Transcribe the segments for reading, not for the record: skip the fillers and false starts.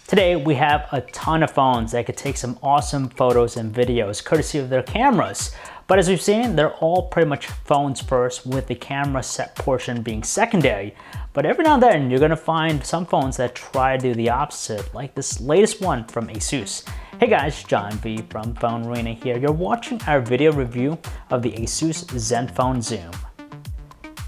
Today we have a ton of phones that could take some awesome photos and videos courtesy of their cameras. But as we've seen, they're all pretty much phones first, with the camera set portion being secondary. But every now and then you're gonna find some phones that try to do the opposite, like this latest one from Asus. Hey guys, John V from PhoneArena here. You're watching our video review of the Asus ZenFone Zoom.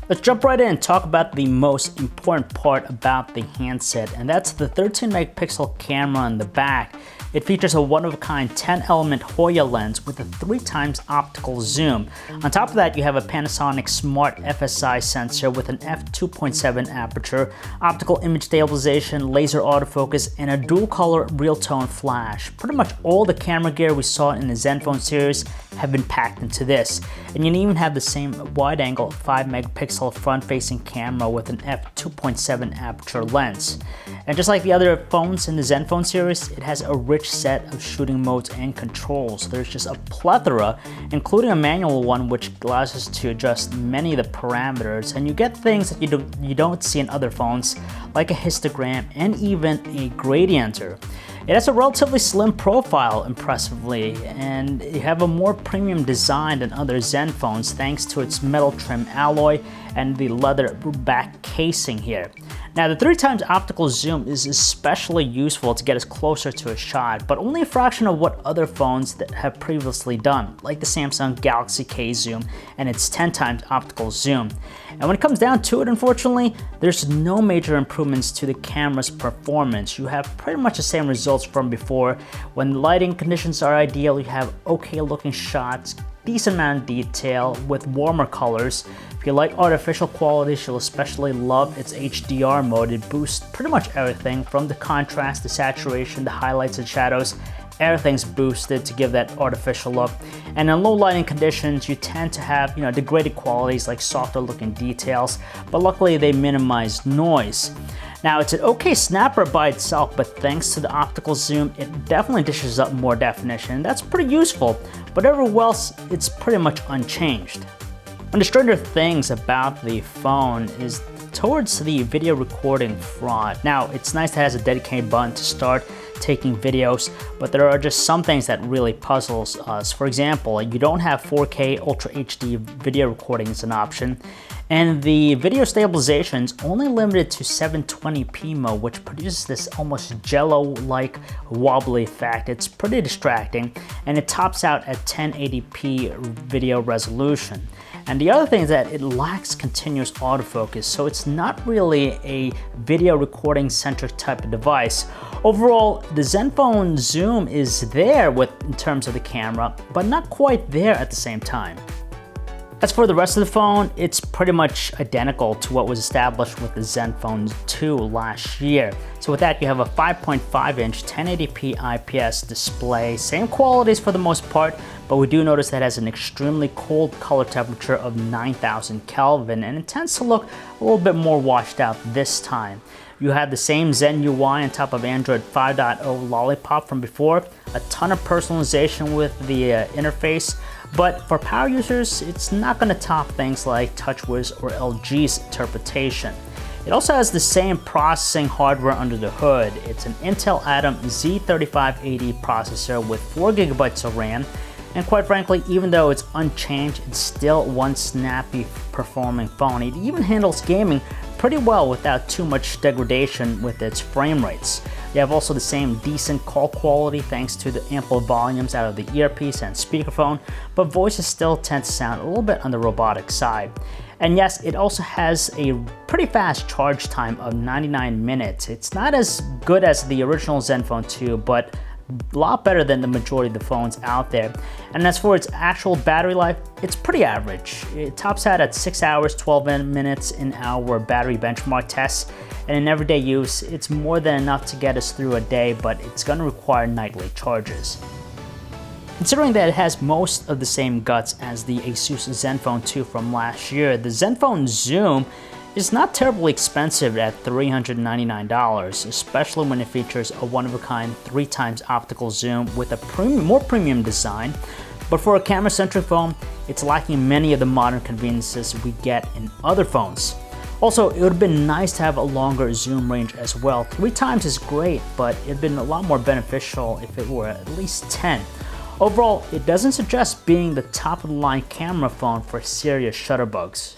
Let's jump right in and talk about the most important part about the handset, and that's the 13 megapixel camera on the back. It features a one-of-a-kind 10-element Hoya lens with a 3x optical zoom. On top of that, you have a Panasonic Smart FSI sensor with an f2.7 aperture, optical image stabilization, laser autofocus, and a dual-color real-tone flash. Pretty much all the camera gear we saw in the ZenFone series have been packed into this. And you even have the same wide-angle 5-megapixel front-facing camera with an f2.7 aperture lens. And just like the other phones in the ZenFone series, it has a rich set of shooting modes and controls. There's just a plethora, including a manual one which allows us to adjust many of the parameters, and you get things that you don't see in other phones, like a histogram and even a gradienter. It has a relatively slim profile, impressively, and you have a more premium design than other Zen phones thanks to its metal trim alloy and the leather back casing here. Now, the 3x optical zoom is especially useful to get us closer to a shot, but only a fraction of what other phones that have previously done, like the Samsung Galaxy K zoom and its 10x optical zoom. And when it comes down to it, unfortunately, there's no major improvements to the camera's performance. You have pretty much the same results from before. When lighting conditions are ideal, you have okay looking shots, decent amount of detail with warmer colors. If you like artificial qualities, you'll especially love its HDR mode. It boosts pretty much everything from the contrast, the saturation, the highlights and shadows. Everything's boosted to give that artificial look. And in low lighting conditions, you tend to have, degraded qualities like softer looking details, but luckily they minimize noise. Now, it's an okay snapper by itself, but thanks to the optical zoom, it definitely dishes up more definition. That's pretty useful, but everywhere else, it's pretty much unchanged. One of the stranger things about the phone is towards the video recording front. Now, it's nice that it has a dedicated button to start taking videos, but there are just some things that really puzzles us. For example, you don't have 4K Ultra HD video recording as an option, and the video stabilization is only limited to 720p mode, which produces this almost jello-like wobbly effect. It's pretty distracting, and it tops out at 1080p video resolution. And the other thing is that it lacks continuous autofocus, so it's not really a video recording centric type of device. Overall, the ZenFone Zoom is there in terms of the camera, but not quite there at the same time. As for the rest of the phone, it's pretty much identical to what was established with the ZenFone 2 last year. So with that, you have a 5.5-inch 1080p IPS display, same qualities for the most part, but we do notice that it has an extremely cold color temperature of 9,000 Kelvin, and it tends to look a little bit more washed out this time. You have the same Zen UI on top of Android 5.0 Lollipop from before, a ton of personalization with the interface, but for power users, it's not going to top things like TouchWiz or LG's interpretation. It also has the same processing hardware under the hood. It's an Intel Atom Z3580 processor with 4 GB of RAM, and quite frankly, even though it's unchanged, it's still one snappy performing phone. It even handles gaming pretty well without too much degradation with its frame rates. You have also the same decent call quality thanks to the ample volumes out of the earpiece and speakerphone, but voices still tend to sound a little bit on the robotic side. And yes, it also has a pretty fast charge time of 99 minutes. It's not as good as the original ZenFone 2, but a lot better than the majority of the phones out there. And as for its actual battery life, it's pretty average. It tops out at 6 hours, 12 minutes in our battery benchmark tests. And in everyday use, it's more than enough to get us through a day, but it's going to require nightly charges. Considering that it has most of the same guts as the Asus ZenFone 2 from last year, the ZenFone Zoom is not terribly expensive at $399, especially when it features a one-of-a-kind 3x optical zoom with a more premium design. But for a camera-centric phone, it's lacking many of the modern conveniences we get in other phones. Also, it would have been nice to have a longer zoom range as well. 3 times is great, but it'd been a lot more beneficial if it were at least 10. Overall, it doesn't suggest being the top of the line camera phone for serious shutterbugs.